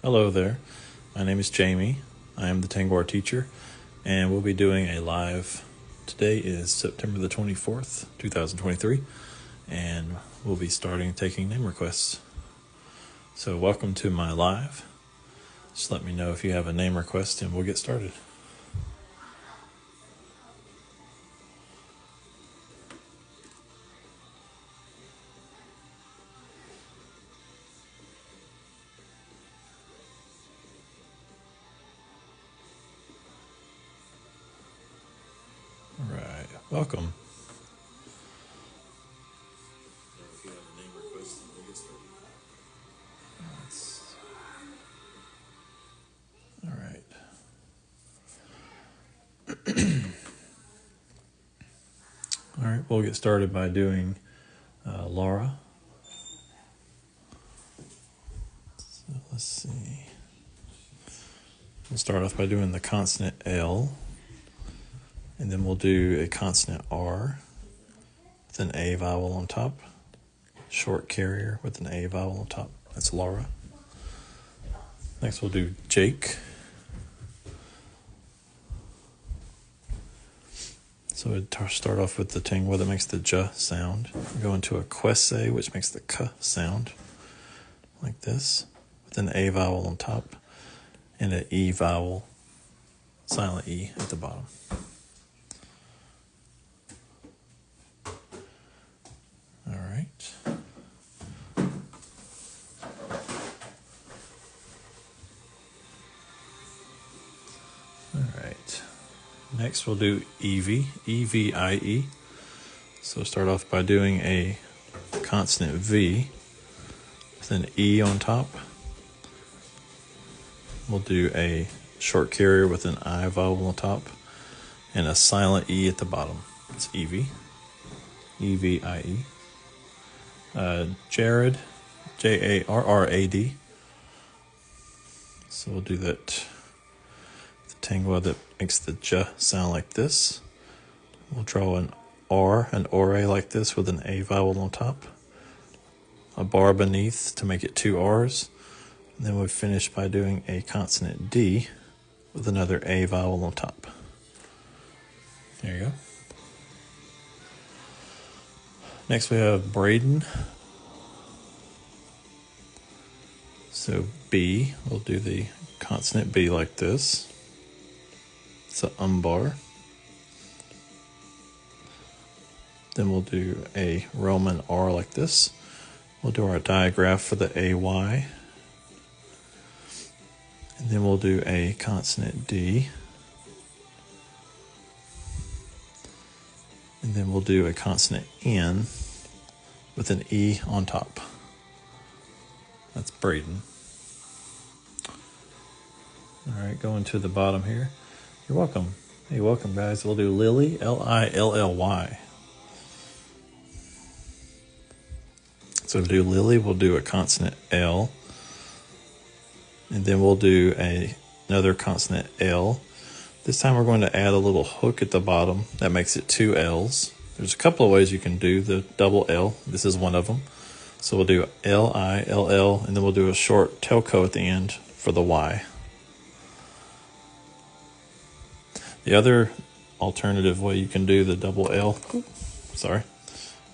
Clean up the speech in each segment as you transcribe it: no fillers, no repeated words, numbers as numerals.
Hello there, my name is Jamie. I am the Tengwar teacher, and we'll be doing a live. Today is September the 24th, 2023, and we'll be starting taking name requests. So welcome to my live. Just let me know if you have a name request and we'll get started. All right, welcome. If you have a name request, then we'll get started. All right. All right, we'll get started by doing Laura. So let's see. We'll start off by doing the consonant L, and then we'll do a consonant R with an A vowel on top, short carrier with an A vowel on top. That's Laura. Next we'll do Jake. So we'd start off with the Tengwar that makes the J sound. We go into a Quesse, which makes the K sound, like this, with an A vowel on top and an E vowel, silent E at the bottom. All right. All right. Next we'll do Evie, E-V-I-E. So start off by doing a consonant V with an E on top. We'll do a short carrier with an I vowel on top and a silent E at the bottom. It's Evie, E-V-I-E. Jared, J-A-R-R-A-D. So we'll do that. The Tengwar that makes the J sound like this. We'll draw an R, an ore like this with an A vowel on top. A bar beneath to make it two R's. And then we'll finish by doing a consonant D with another A vowel on top. There you go. Next we have Braden. So B, we'll do the consonant B like this. It's an umbar. Then we'll do a Roman R like this. We'll do our digraph for the AY. And then we'll do a consonant D. And then we'll do a consonant N with an E on top. That's Braden. All right, going to the bottom here. You're welcome. Hey, welcome, guys. We'll do Lily, L-I-L-L-Y. So to do Lily, we'll do a consonant L. And then we'll do another consonant L. This time we're going to add a little hook at the bottom. That makes it two L's. There's a couple of ways you can do the double L. This is one of them. So we'll do L-I-L-L, and then we'll do a short telco at the end for the Y. The other alternative way you can do the double L, sorry,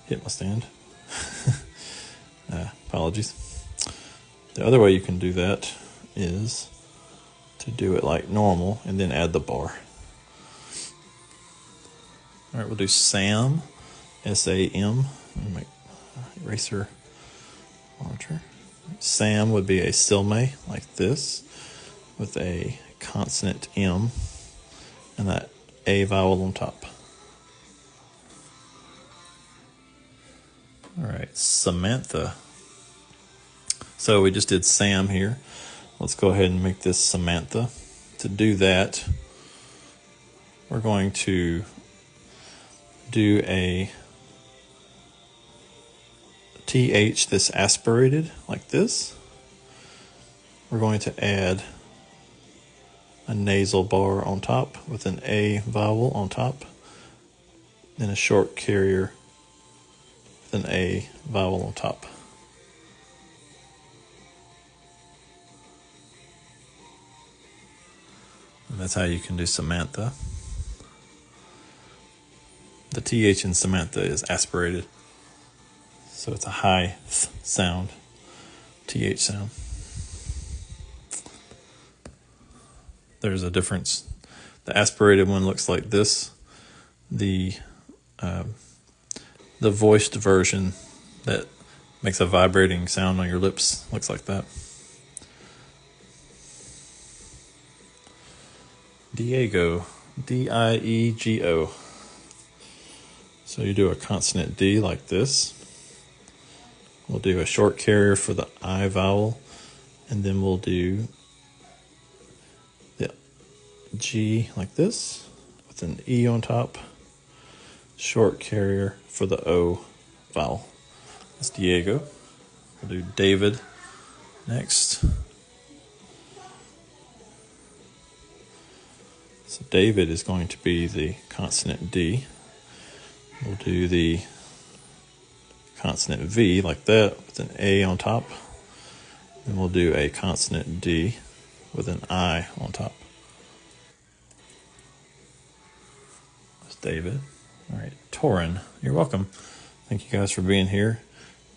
hit my stand. Apologies. The other way you can do that is to do it like normal and then add the bar. All right, we'll do Sam, S-A-M. Let me make eraser larger. Sam would be a Silme like this with a consonant M and that A vowel on top. All right, Samantha. So we just did Sam here. Let's go ahead and make this Samantha. To do that, we're going to do a TH that's aspirated like this. We're going to add a nasal bar on top with an A vowel on top, then a short carrier with an A vowel on top. that's how you can do Samantha. The TH in Samantha is aspirated, so it's a high th sound, TH sound. There's a difference. The aspirated one looks like this. The voiced version that makes a vibrating sound on your lips looks like that. Diego, D-I-E-G-O. So you do a consonant D like this. We'll do a short carrier for the I vowel, and then we'll do the G like this with an E on top. Short carrier for the O vowel. That's Diego. We'll do David next. So David is going to be the consonant D. We'll do the consonant V like that with an A on top. Then we'll do a consonant D with an I on top. That's David. All right, Torin, you're welcome. Thank you guys for being here.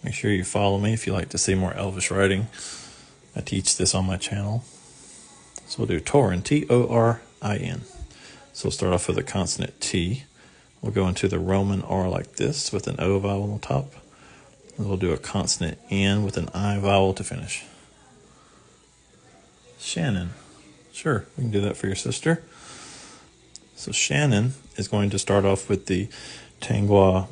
Make sure you follow me if you like to see more Elvish writing. I teach this on my channel. So we'll do Torin, T-O-R-I-N. So we'll start off with a consonant T. We'll go into the Roman R like this with an O vowel on top. And we'll do a consonant N with an I vowel to finish. Shannon. Sure, we can do that for your sister. So Shannon is going to start off with the Tengwar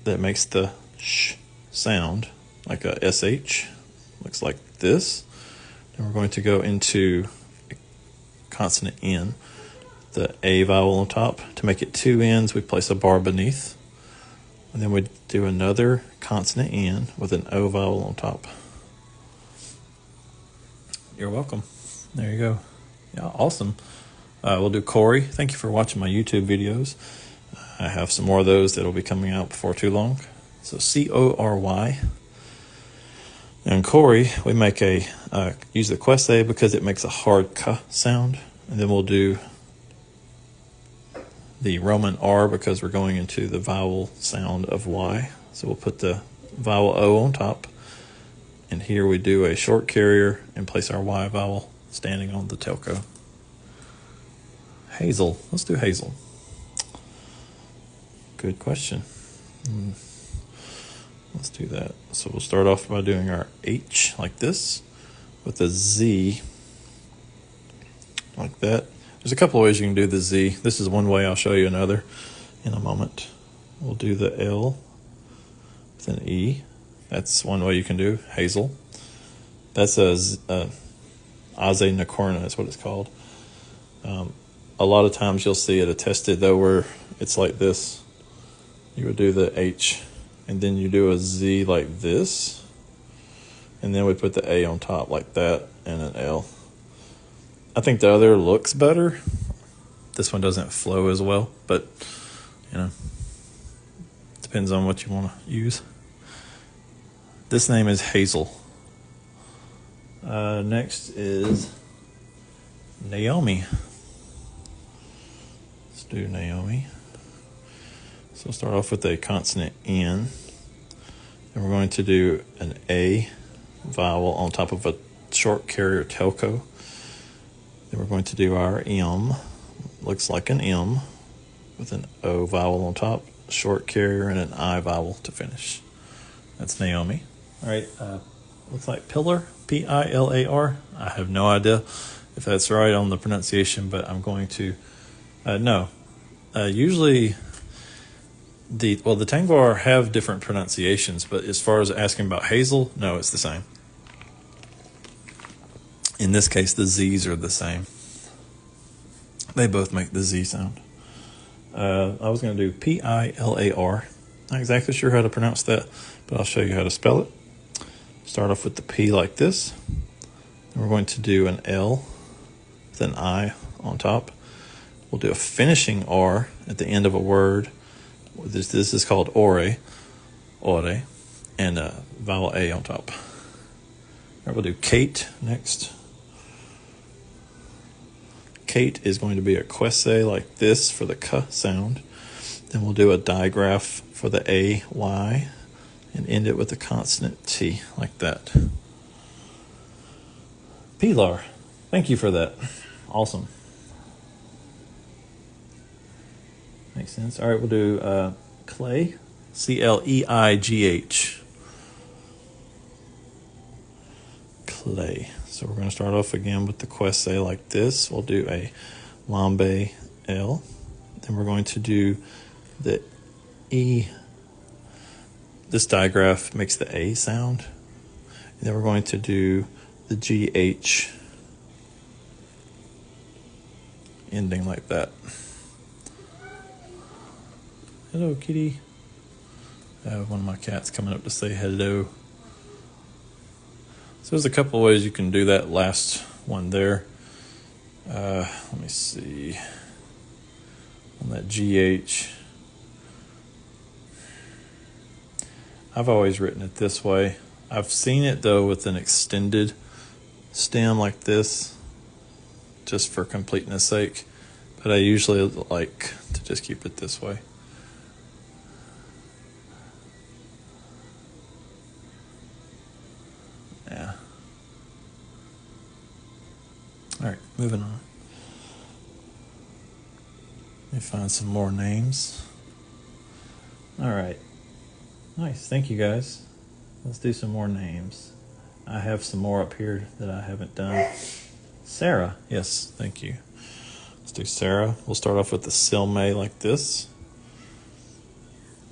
that makes the sh sound, like a SH. Looks like this. Then we're going to go into consonant N, the A vowel on top. To make it two N's, we place a bar beneath. And then we do another consonant N with an O vowel on top. You're welcome. There you go. Yeah, awesome. We'll do Corey. Thank you for watching my YouTube videos. I have some more of those that will be coming out before too long. So C-O-R-Y. And Corey, we make use the quest A because it makes a hard K sound. And then we'll do the Roman R because we're going into the vowel sound of Y. So we'll put the vowel O on top. And here we do a short carrier and place our Y vowel standing on the telco. Hazel. Let's do Hazel. Good question. Let's do that. So we'll start off by doing our H like this with a Z like that. There's a couple of ways you can do the Z. This is one way. I'll show you another in a moment. We'll do the L with an E. That's one way you can do Hazel. That's a Aze Nakorna is what it's called. A lot of times you'll see it attested though where it's like this. You would do the H and then you do a Z like this. And then we put the A on top like that and an L. I think the other looks better. This one doesn't flow as well, but you know, depends on what you want to use. This name is Hazel. Next is Naomi. Let's do Naomi. So we'll start off with a consonant N. And we're going to do an A vowel on top of a short carrier telco. Then we're going to do our M. Looks like an M with an O vowel on top, short carrier, and an I vowel to finish. That's Naomi. All right, looks like Pillar, P-I-L-A-R. I have no idea if that's right on the pronunciation, but I'm going to, no. Usually, the Tengwar have different pronunciations, but as far as asking about Hazel, no, it's the same. In this case, the Z's are the same. They both make the Z sound. I was going to do P-I-L-A-R. Not exactly sure how to pronounce that, but I'll show you how to spell it. Start off with the P like this. Then we're going to do an L with an I on top. We'll do a finishing R at the end of a word. This is called ore, and a vowel A on top. All right, we'll do Kate next. Kate is going to be a quesse like this for the K sound. Then we'll do a digraph for the A, Y, and end it with a consonant T like that. Pilar, thank you for that. Awesome. Makes sense. All right, we'll do clay, C-L-E-I-G-H. Clay. So we're going to start off again with the quesse like this. We'll do a lambe L. Then we're going to do the E. This digraph makes the A sound. And then we're going to do the GH ending like that. Hello, kitty. I have one of my cats coming up to say hello. So there's a couple of ways you can do that last one there. Let me see. On that GH, I've always written it this way. I've seen it though with an extended stem like this, just for completeness sake, but I usually like to just keep it this way. Yeah. All right, moving on. Let me find some more names. All right. Nice. Thank you, guys. Let's do some more names. I have some more up here that I haven't done. Sarah. Yes, thank you. Let's do Sarah. We'll start off with the Silme like this.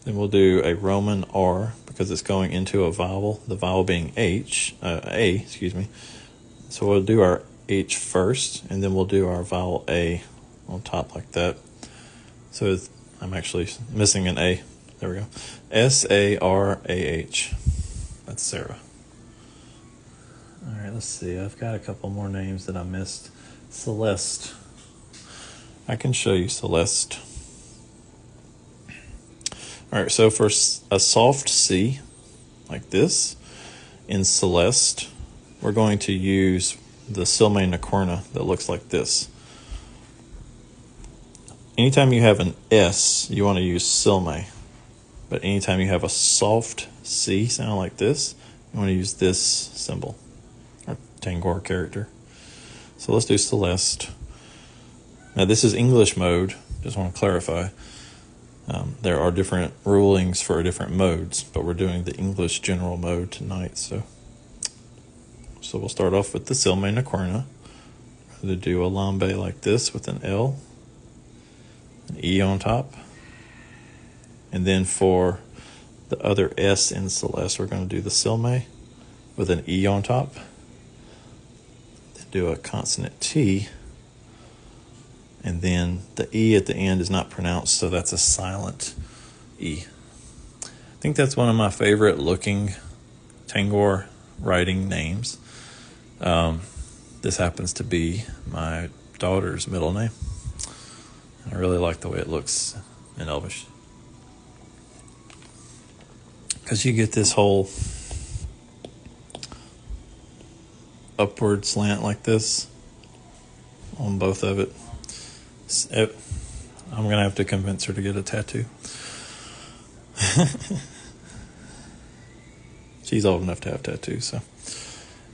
Then we'll do a Roman R because it's going into a vowel, the vowel being A, excuse me. So we'll do our H first, and then we'll do our vowel A on top like that. So I'm actually missing an A. There we go. S-A-R-A-H. That's Sarah. All right, let's see. I've got a couple more names that I missed. Celeste. I can show you Celeste. All right, so for a soft C, like this, in Celeste, we're going to use the Silme Nakorna that looks like this. Anytime you have an S, you want to use Silme. But anytime you have a soft C sound like this, you want to use this symbol, or Tengwar character. So let's do Celeste. Now this is English mode, just want to clarify. There are different rulings for different modes, but we're doing the English general mode tonight. So we'll start off with the Silme Nakorna. We'll do a lambe like this with an L, an E on top. And then for the other S in Celeste, we're going to do the Silme with an E on top. Then do a consonant T. And then the E at the end is not pronounced, so that's a silent E. I think that's one of my favorite looking Tengwar writing names. This happens to be my daughter's middle name. I really like the way it looks in Elvish, because you get this whole upward slant like this on both of it. I'm going to have to convince her to get a tattoo. She's old enough to have tattoos, so.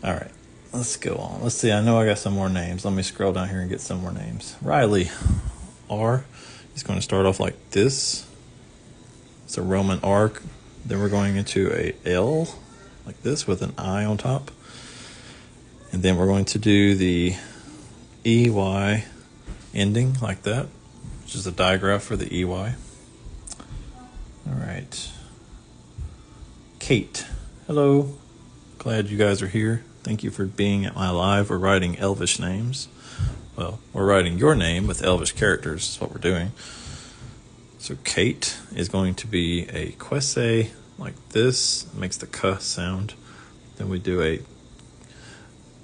All right, let's go on. Let's see, I know I got some more names. Let me scroll down here and get some more names. Riley, R. He's going to start off like this. It's a Roman R. Then we're going into a L, like this, with an I on top. And then we're going to do the EY ending like that, which is a digraph for the EY. All right. Kate. Hello. Glad you guys are here. Thank you for being at my live. We're writing Elvish names. Well, we're writing your name with Elvish characters is what we're doing. So Kate is going to be a quesse like this. It makes the K sound. Then we do a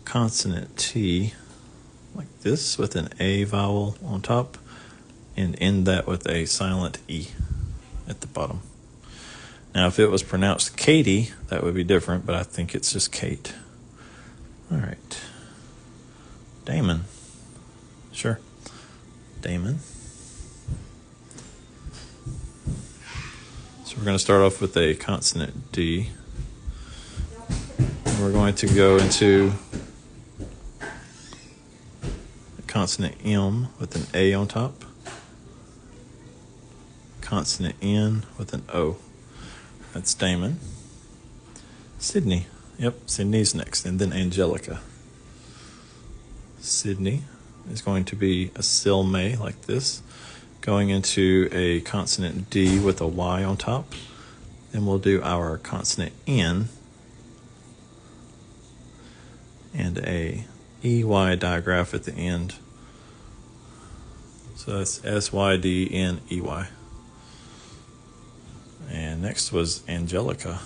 consonant T like this with an A vowel on top, and end that with a silent E at the bottom. Now, if it was pronounced Katie, that would be different, but I think it's just Kate. All right. Damon. Sure. Damon. So we're going to start off with a consonant D. And we're going to go into a consonant M with an A on top. Consonant N with an O. That's Damon. Sydney. Yep, Sydney's next. And then Angelica. Sydney is going to be a Silme like this, going into a consonant D with a Y on top. Then we'll do our consonant N and a EY digraph at the end. So that's SYDNEY. And next was Angelica.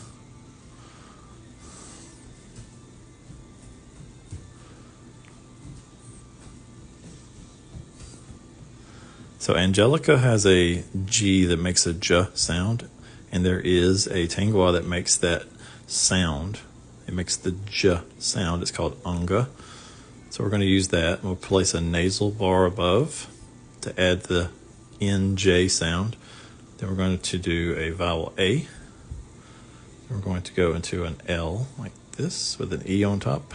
So Angelica has a G that makes a J sound, and there is a Tengwar that makes that sound. It makes the J sound. It's called Unga. So we're going to use that. We'll place a nasal bar above to add the NJ sound. Then we're going to do a vowel A. Then we're going to go into an L like this with an E on top.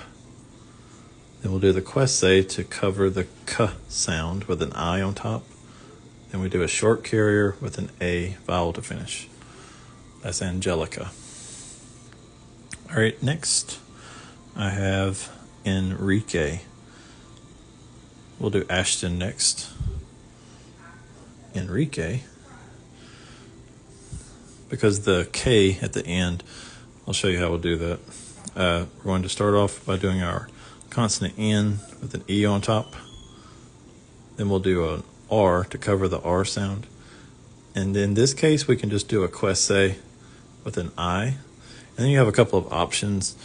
Then we'll do the quesse to cover the K sound with an I on top. Then we do a short carrier with an A vowel to finish. That's Angelica. All right, next I have Enrique. We'll do Ashton next. Enrique. Because the K at the end, I'll show you how we'll do that. We're going to start off by doing our consonant N with an E on top. Then we'll do an R to cover the R sound. And in this case, we can just do a quesse with an I. And then you have a couple of options.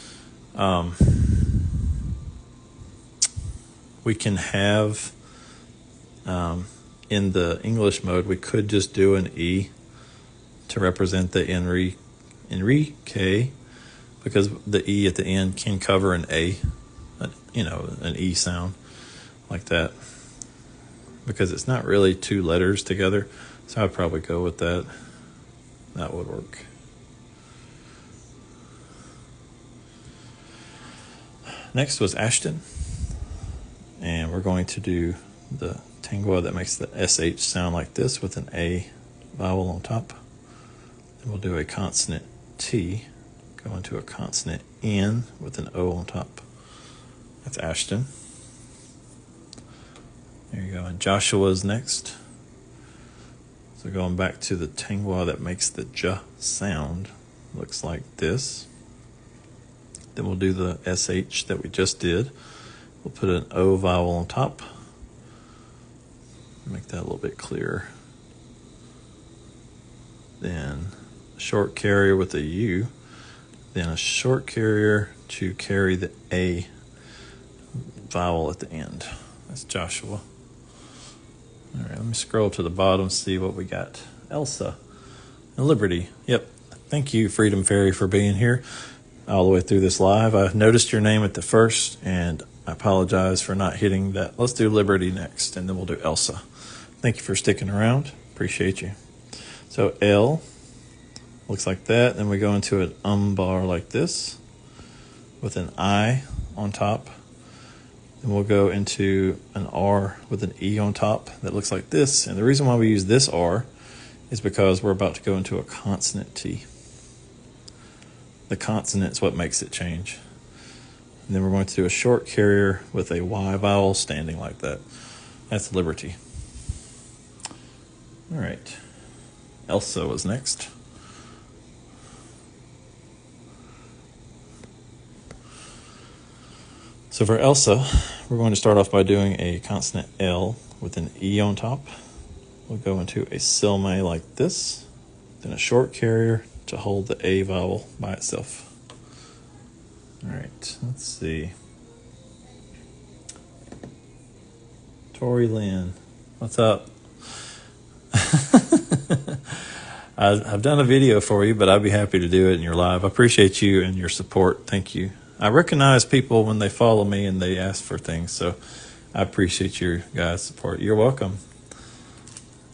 We can have, in the English mode, we could just do an E to represent the Enrique, because the E at the end can cover an A, an E sound like that. Because it's not really two letters together, so I'd probably go with that. That would work. Next was Ashton, and we're going to do the Tengwar that makes the SH sound like this with an A vowel on top. Then we'll do a consonant T, go into a consonant N with an O on top. That's Ashton. There you go. And Joshua's next. So going back to the Tengwar that makes the J sound, looks like this. Then we'll do the SH that we just did. We'll put an O vowel on top. Make that a little bit clearer. Then a short carrier with a U. Then a short carrier to carry the A vowel at the end. That's Joshua. All right, let me scroll to the bottom, see what we got. Elsa and Liberty. Yep. Thank you, Freedom Fairy, for being here all the way through this live. I noticed your name at the first, and I apologize for not hitting that. Let's do Liberty next, and then we'll do Elsa. Thank you for sticking around. Appreciate you. So L looks like that. Then we go into an bar like this with an I on top. Then we'll go into an R with an E on top that looks like this. And the reason why we use this R is because we're about to go into a consonant T. The consonant's what makes it change. And then we're going to do a short carrier with a Y vowel standing like that. That's Liberty. All right. Elsa was next. So for Elsa, we're going to start off by doing a consonant L with an E on top. We'll go into a Silme like this, then a short carrier to hold the A vowel by itself. All right, let's see. Tori Lynn, what's up? I've done a video for you, but I'd be happy to do it in your live. I appreciate you and your support. Thank you. I recognize people when they follow me and they ask for things, so I appreciate your guys' support. You're welcome.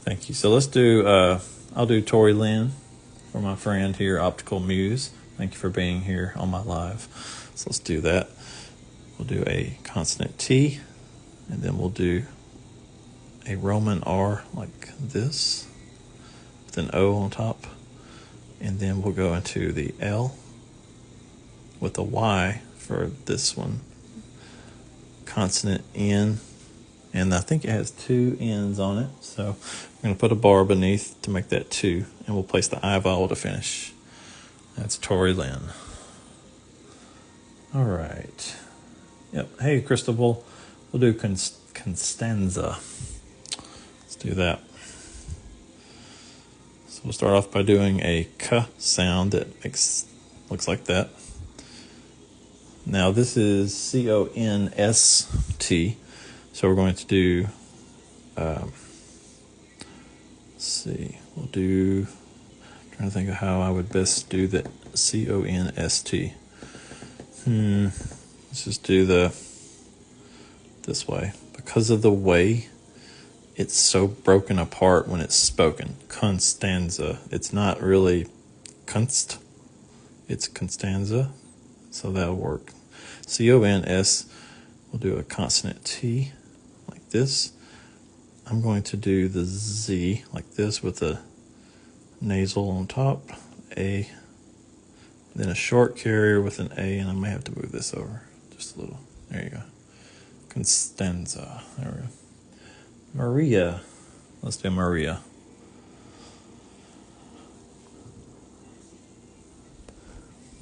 Thank you. So let's do, I'll do Tori Lynn for my friend here, Optical Muse. Thank you for being here on my live. So let's do that. We'll do a consonant T, and then we'll do a Roman R like this, with an O on top. And then we'll go into the L with a Y for this one. Consonant N, and I think it has 2 N's on it. So we're going to put a bar beneath to make that 2, and we'll place the I vowel to finish. That's Tori Lynn. All right. Yep. Hey, Cristobal. We'll do Constanza. Let's do that. So we'll start off by doing a K sound that looks like that. Now this is C-O-N-S-T. So we're going to do, let's see, we'll do, I'm trying to think of how I would best do that C-O-N-S-T. Let's just do this way. Because of the way it's so broken apart when it's spoken. Constanza. It's not really kunst. It's Constanza. So that'll work. C-O-N-S. We'll do a consonant T like this. I'm going to do the Z like this with a nasal on top. A. Then a short carrier with an A, and I may have to move this over just a little. There you go. Constanza. There we go. Maria. Let's do Maria.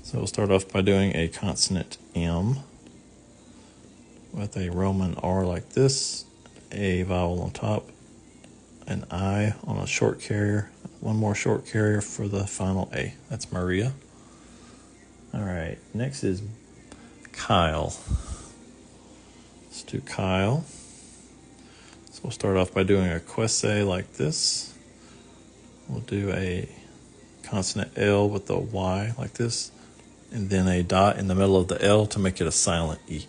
So we'll start off by doing a consonant M with a Roman R like this, a vowel on top, an I on a short carrier, one more short carrier for the final A. That's Maria. All right, next is Kyle. Let's do Kyle. So we'll start off by doing a quesse like this. We'll do a consonant L with the Y like this, and then a dot in the middle of the L to make it a silent E.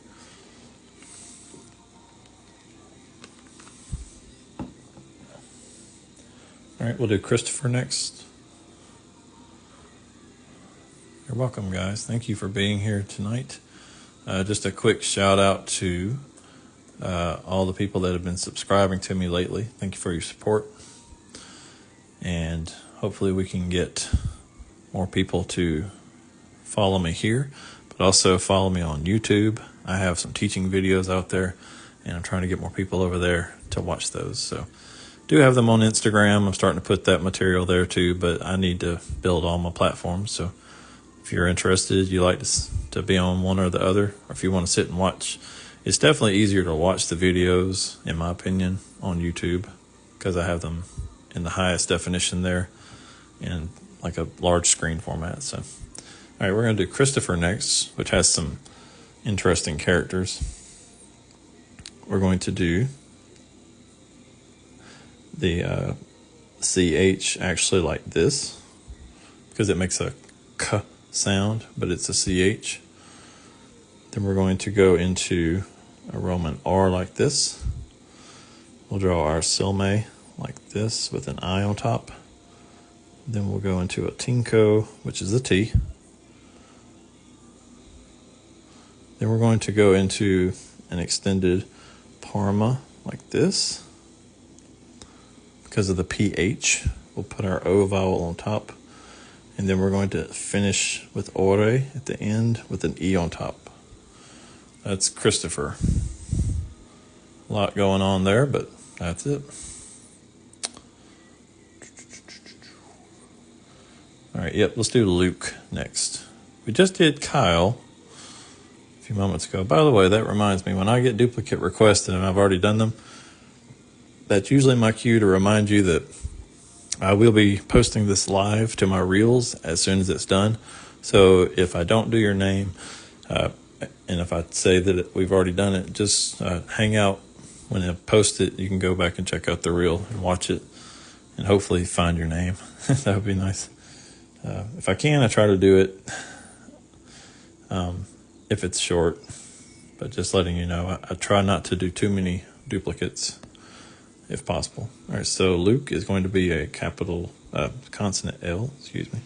All right, we'll do Christopher next. You're welcome, guys. Thank you for being here tonight. Just a quick shout out to all the people that have been subscribing to me lately. Thank you for your support. And hopefully we can get more people to follow me here, but also follow me on YouTube. I have some teaching videos out there, and I'm trying to get more people over there to watch those. So do have them on Instagram. I'm starting to put that material there too, but I need to build all my platforms. So if you're interested, you like to be on one or the other, or if you want to sit and watch, it's definitely easier to watch the videos, in my opinion, on YouTube, because I have them in the highest definition there in like a large screen format. So, all right, we're going to do Christopher next, which has some interesting characters. We're going to do the CH actually like this, because it makes a K sound, but it's a CH. Then we're going to go into a Roman R like this. We'll draw our Silme like this with an I on top. Then we'll go into a Tinko, which is a T. Then we're going to go into an extended Parma like this. Because of the PH, we'll put our O vowel on top. And then we're going to finish with ore at the end with an E on top. That's Christopher. A lot going on there, but that's it. All right, yep, let's do Luke next. We just did Kyle a few moments ago. By the way, that reminds me, when I get duplicate requests and I've already done them, that's usually my cue to remind you that I will be posting this live to my reels as soon as it's done. So if I don't do your name, and if I say that we've already done it, just hang out when I post it. You can go back and check out the reel and watch it and hopefully find your name. That would be nice. If I can, I try to do it if it's short, but just letting you know, I try not to do too many duplicates. if possible. All right, so Luke is going to be a capital consonant L, excuse me.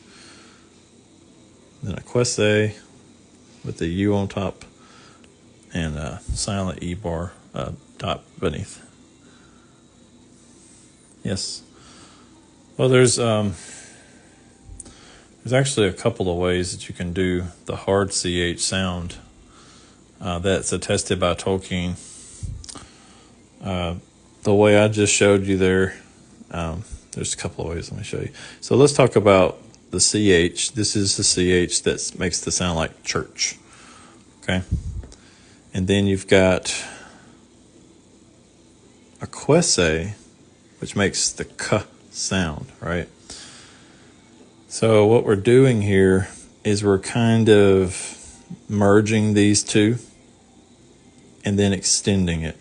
Then a Quesse with the U on top and a silent E bar dot beneath. Yes. Well, there's actually a couple of ways that you can do the hard CH sound that's attested by Tolkien. The way I just showed you there, there's a couple of ways. Let me show you. So let's talk about the CH. This is the CH that makes the sound like church. Okay. And then you've got a Quesse, which makes the K sound, right? So what we're doing here is we're kind of merging these two and then extending it.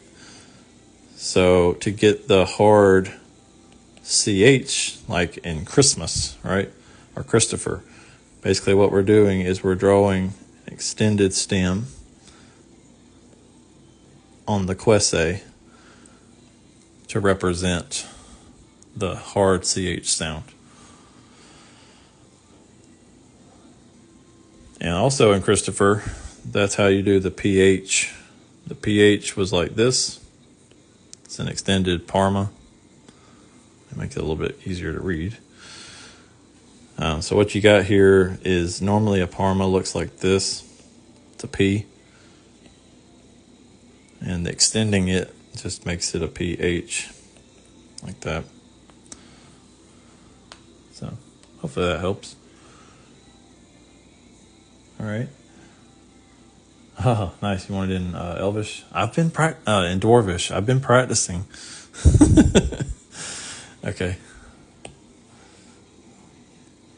So to get the hard CH, like in Christmas, right? Or Christopher, basically what we're doing is we're drawing extended stem on the Quesse to represent the hard CH sound. And also in Christopher, that's how you do the PH. The PH was like this. It's an extended Parma. It makes it a little bit easier to read. So what you got here is normally a Parma looks like this. It's a P. And extending it just makes it a PH like that. So hopefully that helps. All right. Oh, nice. You want it in Elvish? I've been in Dwarvish. I've been practicing. Okay.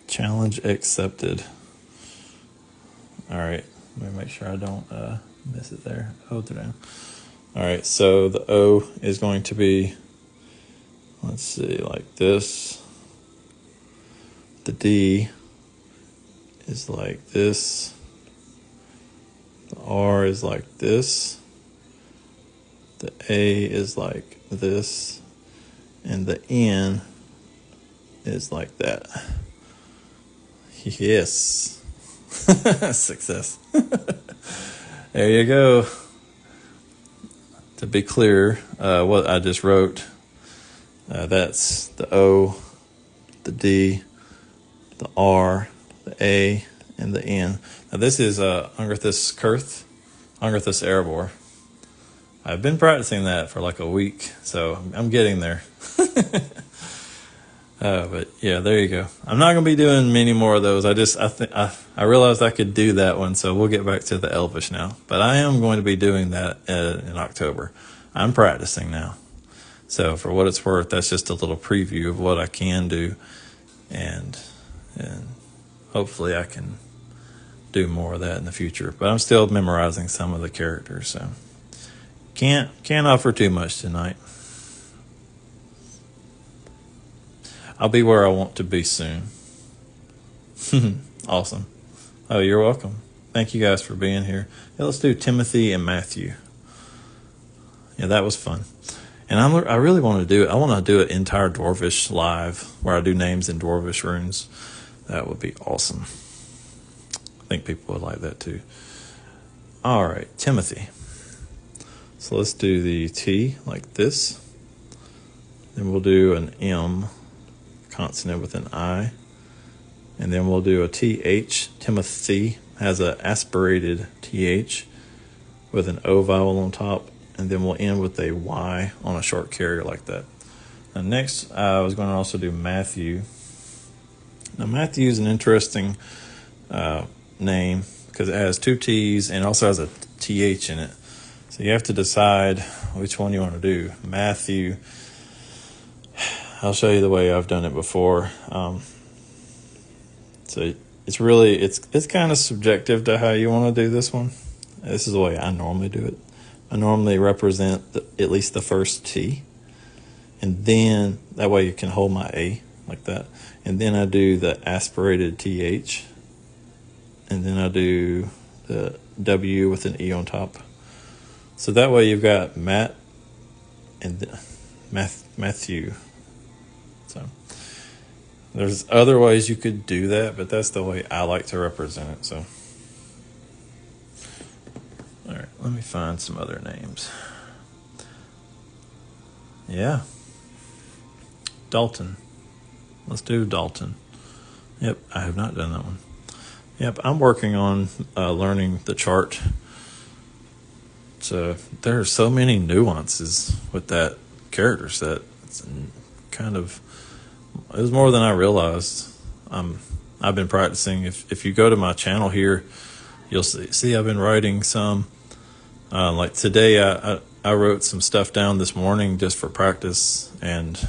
Challenge accepted. All right. Let me make sure I don't miss it there. O through down. All right. So the O is going to be, let's see, like this. The D is like this. The R is like this. The A is like this. And the N is like that. Yes. Success. There you go. To be clear, what I just wrote, that's the O, the D, the R, the A, and the N. Now this is Ungerthus Kurth, Ungerthus Erebor. I've been practicing that for like a week, so I'm getting there. But yeah, there you go. I'm not gonna be doing many more of those. I realized I could do that one, so we'll get back to the Elvish now. But I am going to be doing that in October. I'm practicing now. So for what it's worth, that's just a little preview of what I can do, and hopefully I can do more of that in the future. But I'm still memorizing some of the characters, so can't offer too much tonight. I'll be where I want to be soon. Awesome. Oh, you're welcome. Thank you guys for being here. Yeah, let's do Timothy and Matthew. Yeah, that was fun. And I really want to do it. I want to do an entire Dwarvish live where I do names in Dwarvish runes. That would be awesome. I think people would like that too. All right, Timothy. So let's do the T like this. Then we'll do an M consonant with an I. And then we'll do a TH. Timothy has an aspirated TH with an O vowel on top. And then we'll end with a Y on a short carrier like that. Now next, I was going to also do Matthew. Now Matthew is an interesting name because it has two T's and also has a TH in it. So you have to decide which one you want to do. Matthew, I'll show you the way I've done it before. So it's kind of subjective to how you want to do this one. This is the way I normally do it. I normally represent at least the first T. And then that way you can hold my A like that. And then I do the aspirated TH. And then I do the W with an E on top. So that way you've got Matt and Matthew. So there's other ways you could do that, but that's the way I like to represent it. So, all right, let me find some other names. Yeah, Dalton. Let's do Dalton. Yep, I have not done that one. Yep, I'm working on learning the chart. So there are so many nuances with that character set. It's kind of, it was more than I realized. I've been practicing. If you go to my channel here, you'll see I've been writing some. Like today, I wrote some stuff down this morning just for practice, and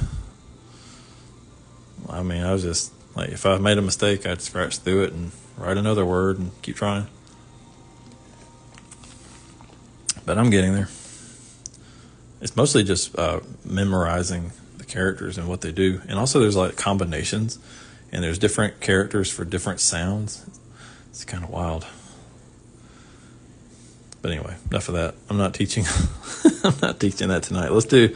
I mean, I was just like, if I made a mistake, I'd scratch through it and write another word and keep trying. But I'm getting there. It's mostly just memorizing the characters and what they do. And also there's like combinations, and there's different characters for different sounds. It's kind of wild. But anyway, enough of that. I'm not teaching. I'm not teaching that tonight. Let's do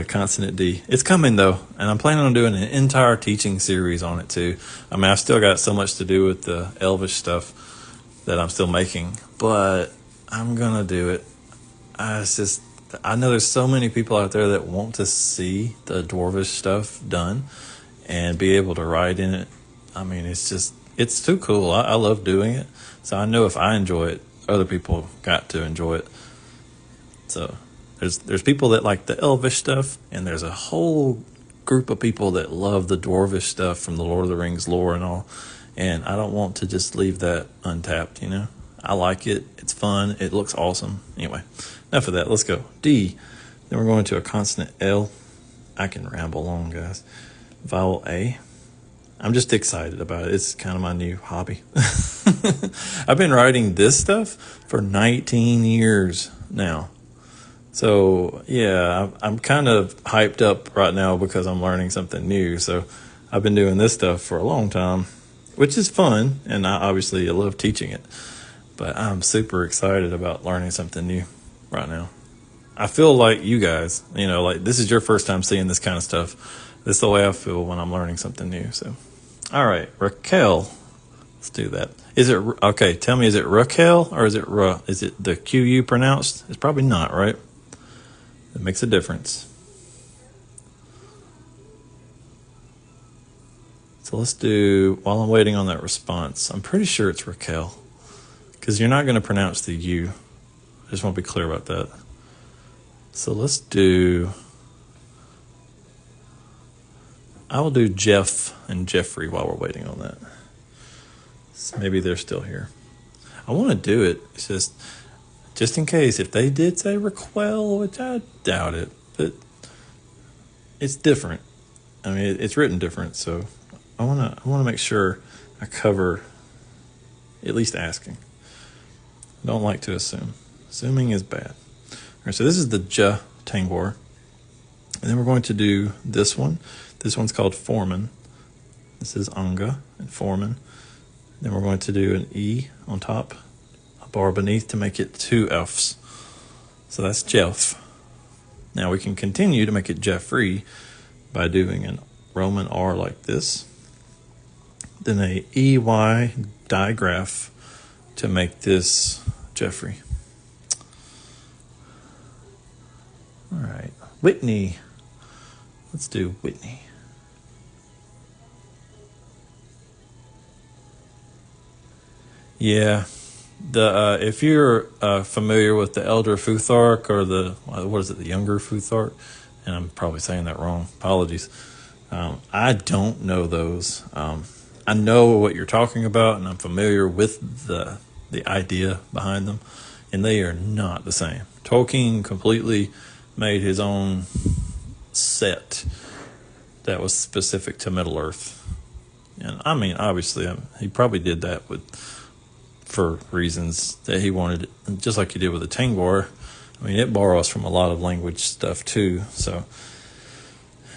consonant D. It's coming though, and I'm planning on doing an entire teaching series on it too. I mean, I've still got so much to do with the Elvish stuff that I'm still making, but I'm gonna do it. I know there's so many people out there that want to see the Dwarvish stuff done and be able to write in it. I mean, it's too cool. I love doing it. So I know if I enjoy it, other people got to enjoy it. So there's people that like the Elvish stuff, and there's a whole group of people that love the Dwarvish stuff from the Lord of the Rings lore and all. And I don't want to just leave that untapped, you know? I like it. It's fun. It looks awesome. Anyway, enough of that. Let's go. D. Then we're going to a consonant L. I can ramble on, guys. Vowel A. I'm just excited about it. It's kind of my new hobby. I've been writing this stuff for 19 years now. So, yeah, I'm kind of hyped up right now because I'm learning something new. So I've been doing this stuff for a long time, which is fun. And I love teaching it. But I'm super excited about learning something new right now. I feel like you guys, like this is your first time seeing this kind of stuff. This is the way I feel when I'm learning something new. So, all right, Raquel. Let's do that. Is it, okay, tell me, is it Raquel or is it Is it the QU pronounced? It's probably not, right? It makes a difference. So let's do, while I'm waiting on that response, I'm pretty sure it's Raquel. Because you're not going to pronounce the U. I just want to be clear about that. So let's do, I will do Jeff and Jeffrey while we're waiting on that. So maybe they're still here. I want to do it. It's just in case, if they did say Raquel, which I doubt it, but it's different. I mean, it's written different, so I want to make sure I cover at least asking. I don't like to assume. Assuming is bad. All right, so this is the J Tengwar. And then we're going to do this one. This one's called Foreman. This is Anga and Foreman. Then we're going to do an E on top, a bar beneath to make it two F's. So that's Jeff. Now we can continue to make it Jeffrey by doing a Roman R like this. Then a EY digraph to make this Jeffrey. All right, Whitney. Let's do Whitney. Yeah, if you're familiar with the elder Futhark or the younger Futhark, and I'm probably saying that wrong. Apologies. I don't know those. I know what you're talking about, and I'm familiar with the idea behind them, and they are not the same. Tolkien completely made his own set that was specific to Middle-earth. And I mean, obviously, he probably did that for reasons that he wanted, just like he did with the Tengwar. I mean, it borrows from a lot of language stuff too, so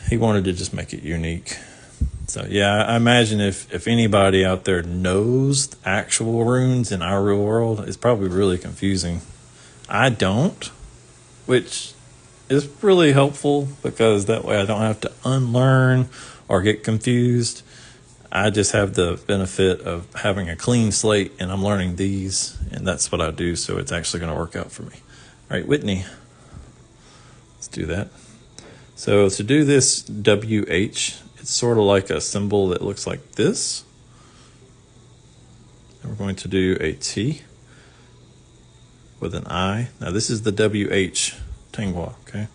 he wanted to just make it unique. So yeah, I imagine if anybody out there knows actual runes in our real world, it's probably really confusing. I don't, which is really helpful because that way I don't have to unlearn or get confused. I just have the benefit of having a clean slate, and I'm learning these, and that's what I do, so it's actually going to work out for me. All right, Whitney, let's do that. So to do this WH, it's sort of like a symbol that looks like this. And we're going to do a T with an I. Now this is the WH Tengwar, okay?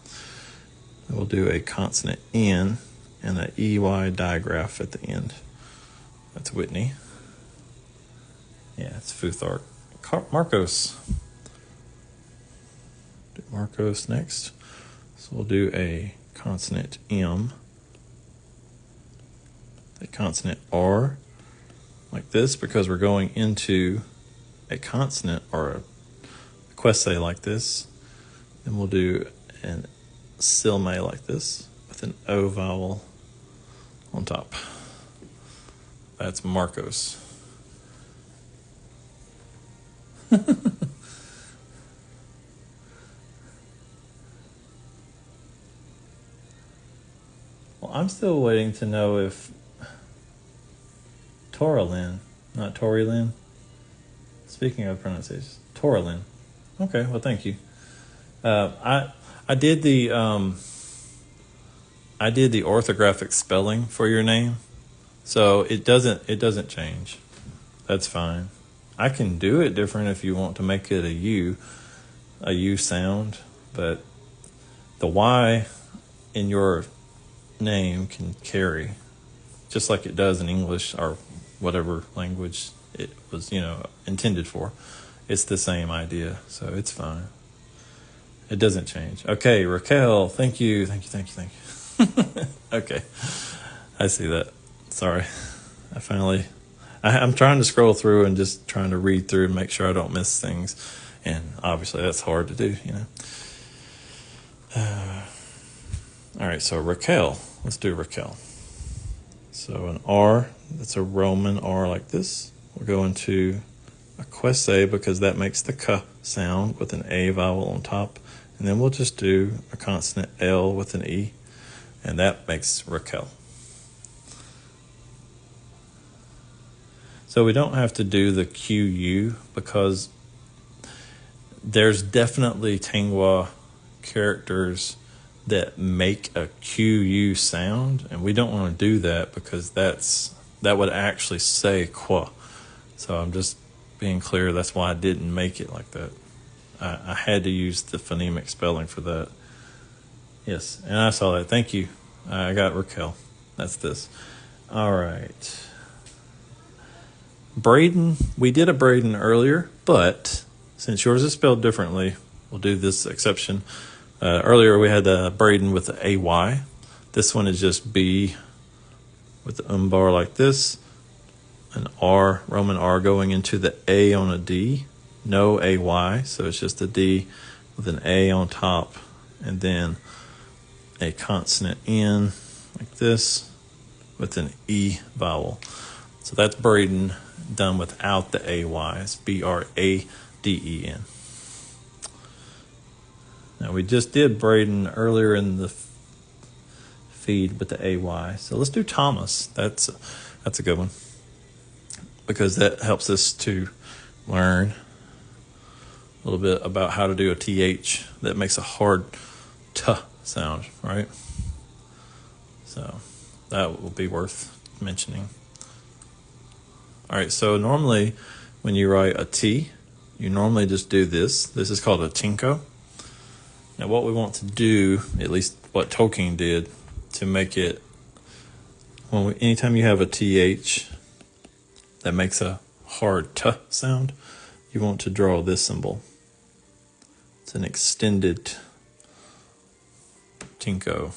And we'll do a consonant N and an EY digraph at the end. That's Whitney. Yeah, it's Futhart. Marcos. Do Marcos next. So we'll do a consonant M, a consonant R, like this, because we're going into a consonant or a quesse like this. Then we'll do an silme like this with an O vowel on top. That's Marcos. Well, I'm still waiting to know if Toralin, not Torilin. Speaking of pronunciations, Toralin. Okay, well, thank you. I did the orthographic spelling for your name. So it doesn't change. That's fine. I can do it different if you want to make it a U sound, but the Y in your name can carry, just like it does in English or whatever language it was, intended for. It's the same idea, so it's fine. It doesn't change. Okay, Raquel, thank you. Okay, I see that. Sorry. I'm trying to scroll through and just trying to read through and make sure I don't miss things. And obviously that's hard to do, All right, so Raquel. Let's do Raquel. So an R, that's a Roman R like this. We'll go into a quesse because that makes the K sound with an A vowel on top. And then we'll just do a consonant L with an E. And that makes Raquel. So we don't have to do the QU because there's definitely Tengwar characters that make a QU sound, and we don't want to do that because that would actually say qua. So I'm just being clear, that's why I didn't make it like that. I had to use the phonemic spelling for that. Yes, and I saw that. Thank you. I got Raquel. That's this. All right. Braden, we did a Braden earlier, but since yours is spelled differently, we'll do this exception. Earlier we had a Braden with the AY. This one is just B with the umbar like this. An R, Roman R going into the A on a D. No AY, so it's just a D with an A on top. And then a consonant N like this with an E vowel. So that's Braden done without the AY. It's BRADEN. Now we just did Braden earlier in the feed with the AY. So let's do Thomas. That's a good one because that helps us to learn a little bit about how to do a TH that makes a hard T sound, right? So that will be worth mentioning. All right, so normally when you write a T, you normally just do this. This is called a tinko. Now what we want to do, at least what Tolkien did, to make it, anytime you have a TH that makes a hard T sound, you want to draw this symbol. It's an extended tinko,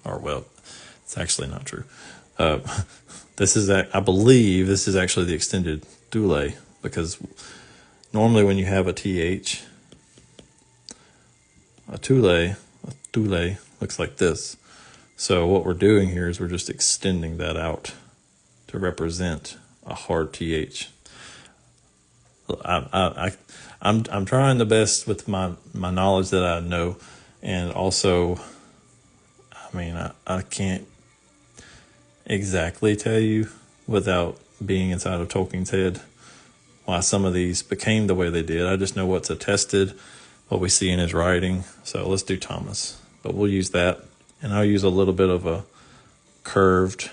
or well, it's actually not true. I believe this is actually the extended thule, because normally when you have a TH, a thule looks like this. So what we're doing here is we're just extending that out to represent a hard TH. I'm trying the best with my knowledge that I know And also, I mean, I can't exactly tell you without being inside of Tolkien's head why some of these became the way they did. I just know what's attested, what we see in his writing. So let's do Thomas, but we'll use that. And I'll use a little bit of a curved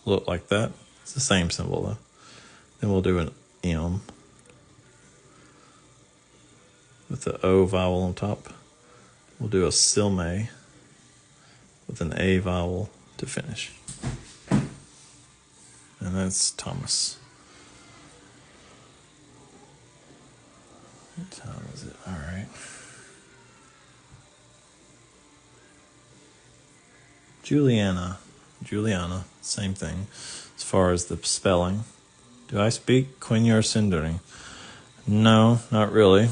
look like that. It's the same symbol though. Then we'll do an M with the O vowel on top. We'll do a Silme with an A vowel to finish. And that's Thomas. What time is it? All right. Juliana, same thing as far as the spelling. Do I speak Quenya Sinduri? No, not really.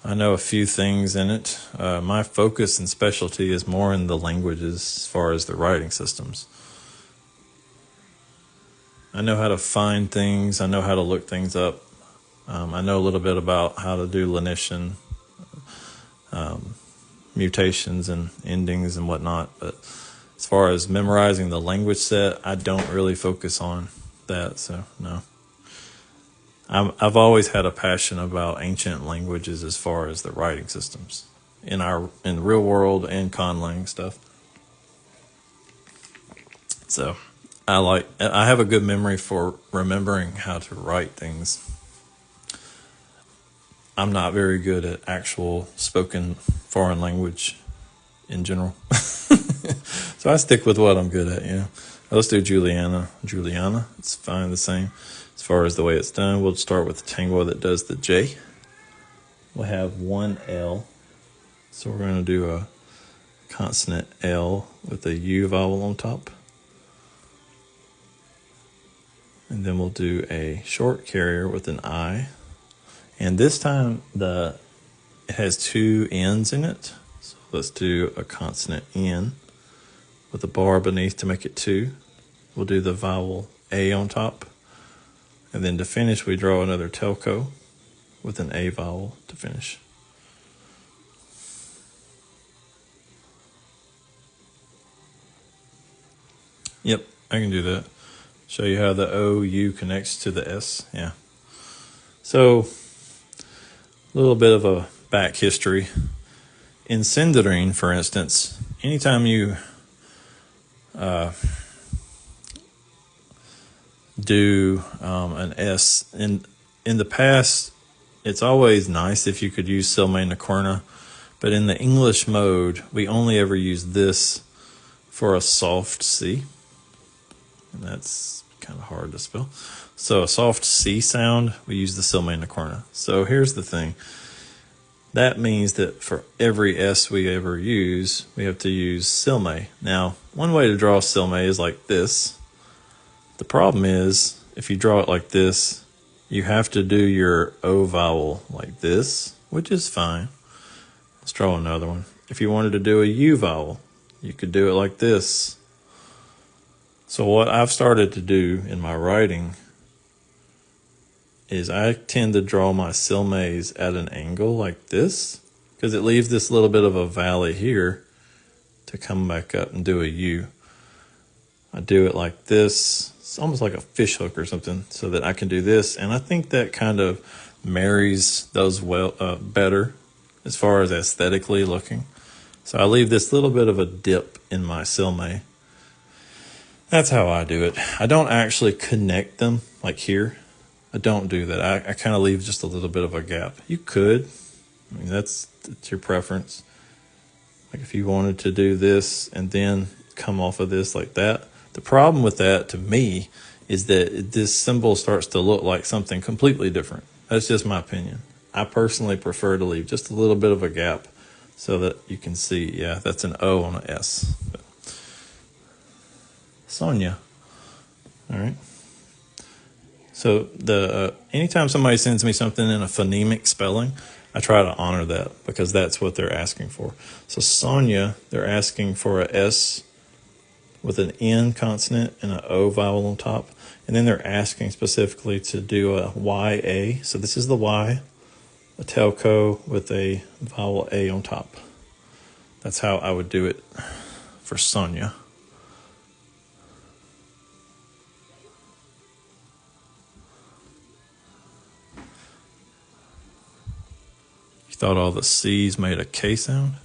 I know a few things in it. My focus and specialty is more in the languages as far as the writing systems. I know how to find things. I know how to look things up. I know a little bit about how to do lenition, mutations and endings and whatnot. But as far as memorizing the language set, I don't really focus on that. So no. I've always had a passion about ancient languages as far as the writing systems in the real world and conlang stuff. So I have a good memory for remembering how to write things. I'm not very good at actual spoken foreign language in general. So I stick with what I'm good at, you know. Let's do Juliana. It's fine, the same. As far as the way it's done, we'll start with the Tengwar that does the J. We'll have one L. So we're going to do a consonant L with a U vowel on top. And then we'll do a short carrier with an I. And this time it has two N's in it. So let's do a consonant N with a bar beneath to make it two. We'll do the vowel A on top. And then to finish, we draw another telco with an A vowel to finish. Yep, I can do that. Show you how the OU connects to the S. Yeah. So a little bit of a back history. In Sindarin, for instance, anytime you do an S, in the past, it's always nice if you could use Silme Nakorna, but in the English mode, we only ever use this for a soft C, and that's kind of hard to spell. So a soft C sound, we use the Silme Nakorna. So here's the thing. That means that for every S we ever use, we have to use Silme. Now, one way to draw Silme is like this. The problem is, if you draw it like this, you have to do your O vowel like this, which is fine. Let's draw another one. If you wanted to do a U vowel, you could do it like this. So what I've started to do in my writing is I tend to draw my Silmes at an angle like this, because it leaves this little bit of a valley here to come back up and do a U. I do it like this. It's almost like a fish hook or something, so that I can do this. And I think that kind of marries those better as far as aesthetically looking. So I leave this little bit of a dip in my Silme. That's how I do it. I don't actually connect them like here. I don't do that. I kind of leave just a little bit of a gap. You could. I mean, that's your preference. Like if you wanted to do this and then come off of this like that. The problem with that, to me, is that this symbol starts to look like something completely different. That's just my opinion. I personally prefer to leave just a little bit of a gap so that you can see, yeah, that's an O on an S. But Sonia. All right. So anytime somebody sends me something in a phonemic spelling, I try to honor that because that's what they're asking for. So Sonia, they're asking for a S with an N consonant and an O vowel on top. And then they're asking specifically to do a YA. So this is the Y. a telco with a vowel A on top. That's how I would do it for Sonia. You thought all the C's made a K sound?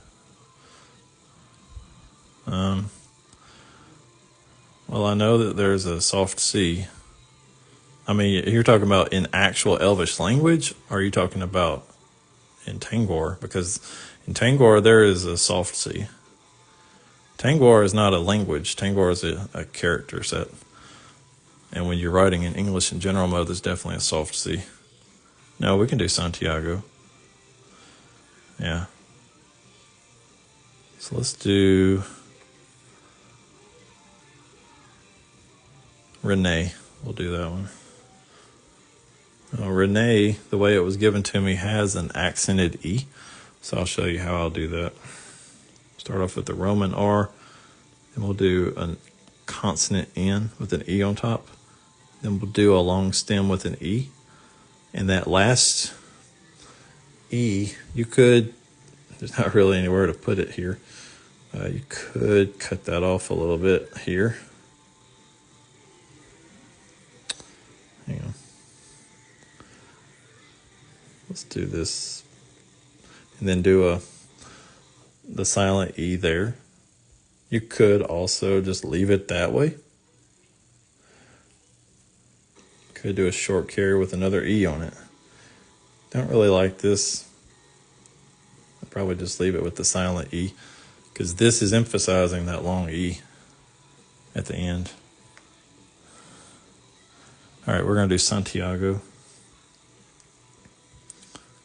Well, I know that there's a soft C. I mean, you're talking about in actual Elvish language, or are you talking about in Tengwar? Because in Tengwar, there is a soft C. Tengwar is not a language. Tengwar is a character set. And when you're writing in English in general mode, there's definitely a soft C. No, we can do Santiago. Yeah. So let's do Renee. We'll do that one. Renee, the way it was given to me, has an accented E. So I'll show you how I'll do that. Start off with the Roman R. Then we'll do a consonant N with an E on top. Then we'll do a long stem with an E. And that last E, you could, there's not really anywhere to put it here. You could cut that off a little bit here. Hang on. Let's do this. And then do the silent E there. You could also just leave it that way. Could do a short carrier with another E on it. Don't really like this. I'd probably just leave it with the silent E, because this is emphasizing that long E at the end. All right, we're going to do Santiago.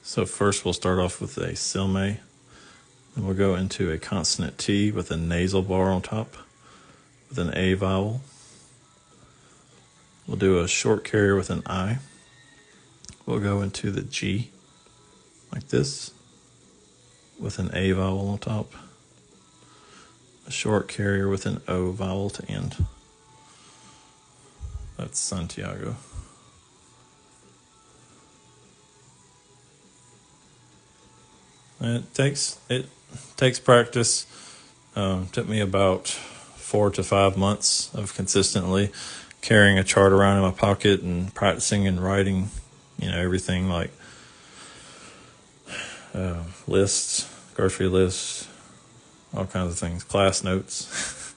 So first we'll start off with a silme. Then we'll go into a consonant T with a nasal bar on top with an A vowel. We'll do a short carrier with an I. We'll go into the G like this with an A vowel on top. A short carrier with an O vowel to end. That's Santiago. It takes practice. Took me about 4 to 5 months of consistently carrying a chart around in my pocket and practicing and writing, everything like lists, grocery lists, all kinds of things, class notes.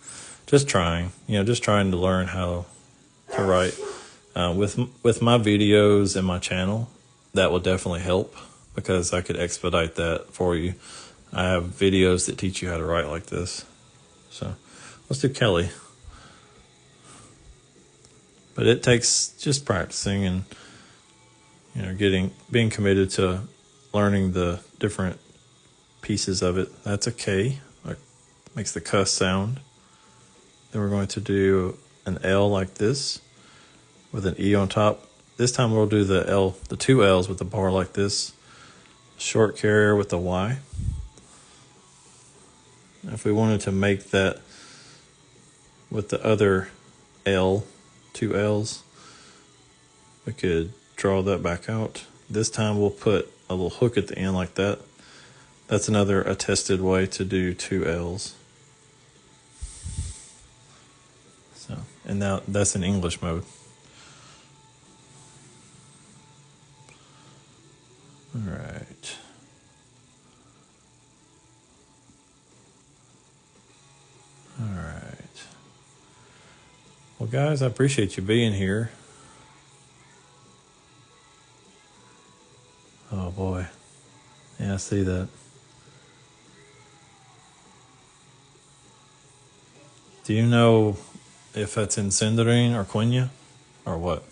Just trying to learn how to write. With my videos and my channel, that will definitely help, because I could expedite that for you. I have videos that teach you how to write like this. So let's do Kelly. But it takes just practicing and being committed to learning the different pieces of it. That's a K, like makes the cuss sound. Then we're going to do an L like this with an E on top. This time we'll do the 2 L's with the bar like this. Short carrier with the Y. If we wanted to make that with the other L, 2 L's, we could draw that back out. This time we'll put a little hook at the end like that. That's another attested way to do 2 L's. So, and now that's in English mode. All right. All right. Well, guys, I appreciate you being here. Oh, boy. Yeah, I see that. Do you know if that's in Sindarin or Quenya or what?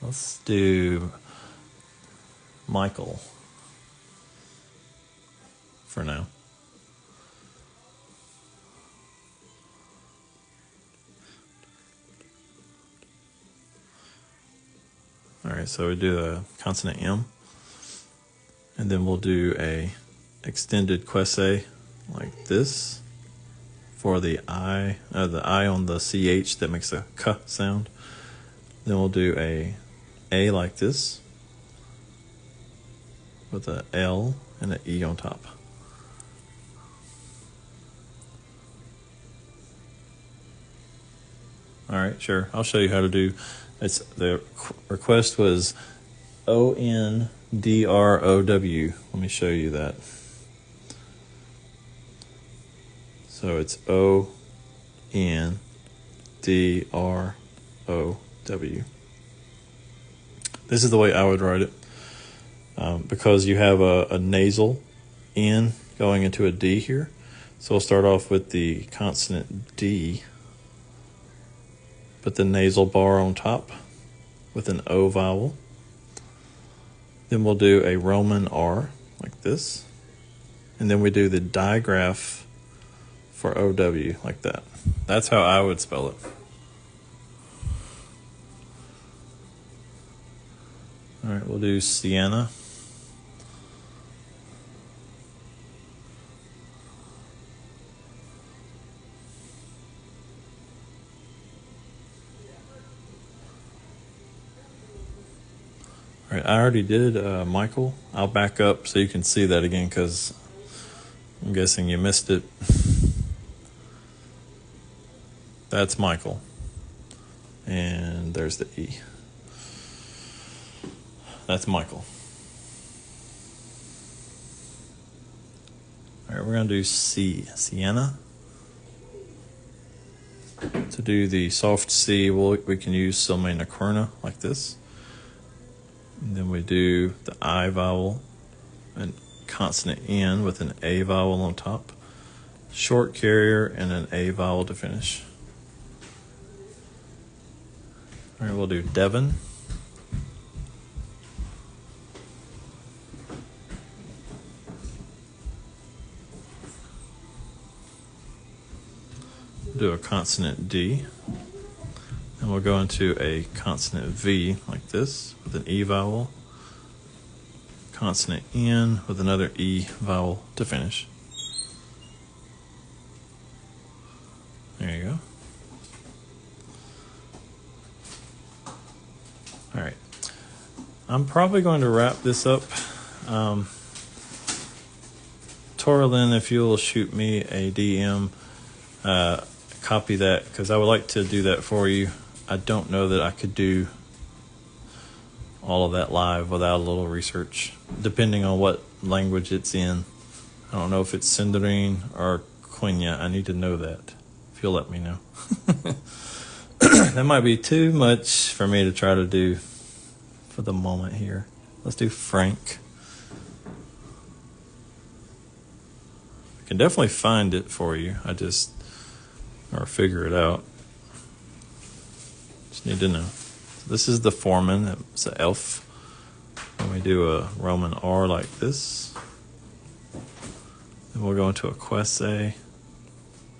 Let's do Michael for now. All right, so we do a consonant M, and then we'll do a extended quesse like this, for the I on the CH that makes a K sound. Then we'll do a like this with a L and an E on top. All right, sure. I'll show you how to do. The request was ONDROW. Let me show you that. So it's ONDROW. This is the way I would write it, because you have a nasal N going into a D here. So we'll start off with the consonant D, put the nasal bar on top with an O vowel. Then we'll do a Roman R like this. And then we do the digraph for OW like that. That's how I would spell it. All right, we'll do Sienna. All right, I already did Michael. I'll back up so you can see that again because I'm guessing you missed it. That's Michael. And there's the E. That's Michael. All right, we're going to do Sienna. To do the soft C, we can use Silmane like this. And then we do the I vowel and consonant N with an A vowel on top. Short carrier and an A vowel to finish. All right, we'll do Devon. Do a consonant D. And we'll go into a consonant V like this with an E vowel. Consonant N with another E vowel to finish. There you go. All right. I'm probably going to wrap this up. Toralyn, if you'll shoot me a DM, copy that because I would like to do that for you. I don't know that I could do all of that live without a little research, depending on what language it's in. I don't know if it's Sindarin or Quenya. I need to know that, if you'll let me know. That might be too much for me to try to do for the moment here. Let's do Frank. I can definitely find it for you. Or figure it out. Just need to know. So this is the foreman. It's an elf. And we do a Roman R like this. Then we'll go into a quesse.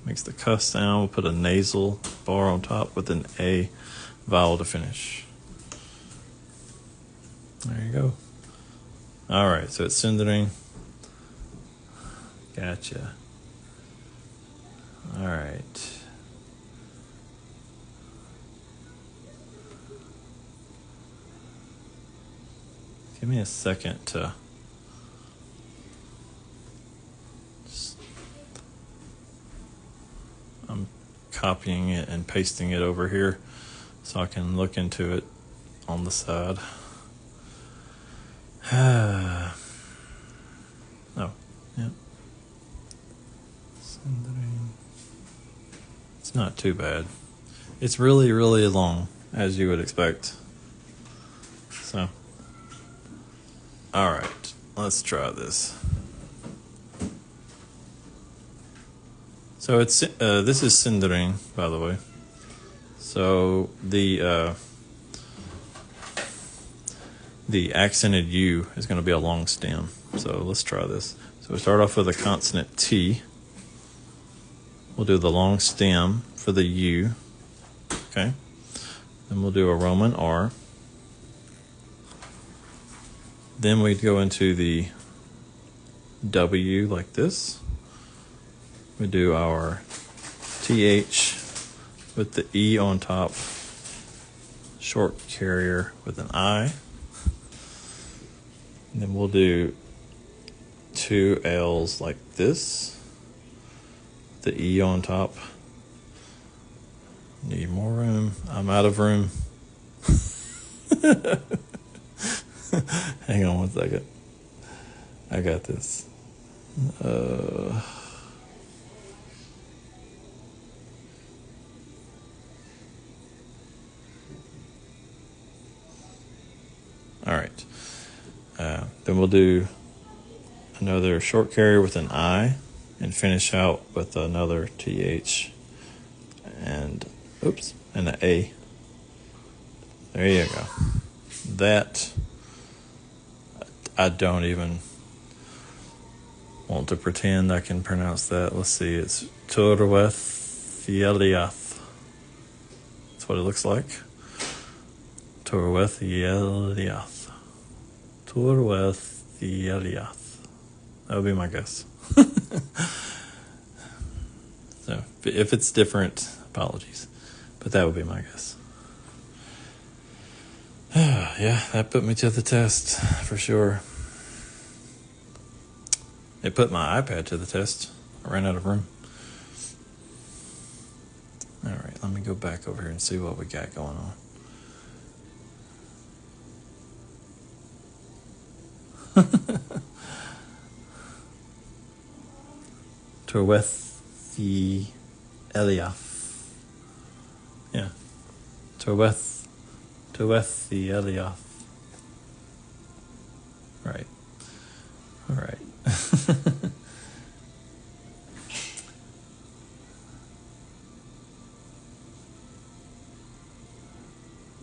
Makes the cuss sound. We'll put a nasal bar on top with an A vowel to finish. There you go. All right, so it's Sindarin. Gotcha. All right. Give me a second to I'm copying it and pasting it over here so I can look into it on the side. Oh, yeah. It's not too bad. It's really, really long, as you would expect. So, all right, let's try this. So it's this is Sindarin, by the way. So the accented U is going to be a long stem. So let's try this. So we start off with a consonant T. We'll do the long stem for the U. Okay. Then we'll do a Roman R. Then we go into the W like this. We do our TH with the E on top, short carrier with an I. And then we'll do 2 L's like this, the E on top. Need more room. I'm out of room. Hang on one second. I got this. All right. Then we'll do another short carrier with an I and finish out with another TH and an A. There you go. That I don't even want to pretend I can pronounce that. Let's see. It's Dwarvish. That's what it looks like. Dwarvish. That would be my guess. So if it's different, apologies. But that would be my guess. Yeah, that put me to the test for sure. It put my iPad to the test. I ran out of room. All right, let me go back over here and see what we got going on. Dwarvish. Yeah. Dwarvish. Right. All right.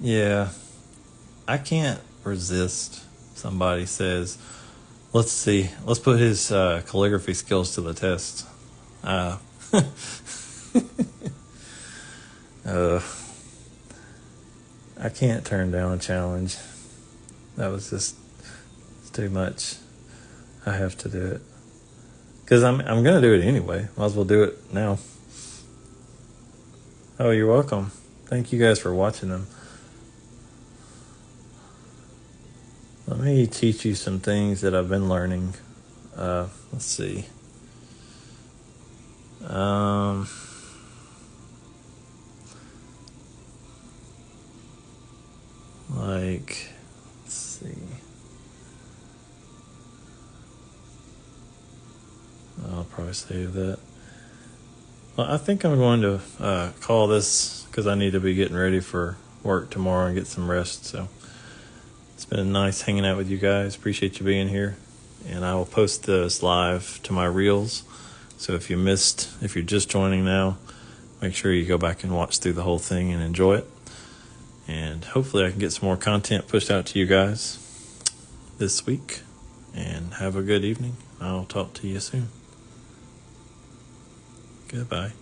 Yeah. I can't resist. Somebody says, let's see, let's put his calligraphy skills to the test. I can't turn down a challenge. That was just, it's too much. I have to do it. Because I'm going to do it anyway. Might as well do it now. Oh, you're welcome. Thank you guys for watching them. Let me teach you some things that I've been learning. Let's see. Let's see. I'll probably save that. Well, I think I'm going to call this because I need to be getting ready for work tomorrow and get some rest. So it's been nice hanging out with you guys. Appreciate you being here. And I will post this live to my reels. So if you're just joining now, make sure you go back and watch through the whole thing and enjoy it. And hopefully I can get some more content pushed out to you guys this week. And have a good evening. I'll talk to you soon. Goodbye.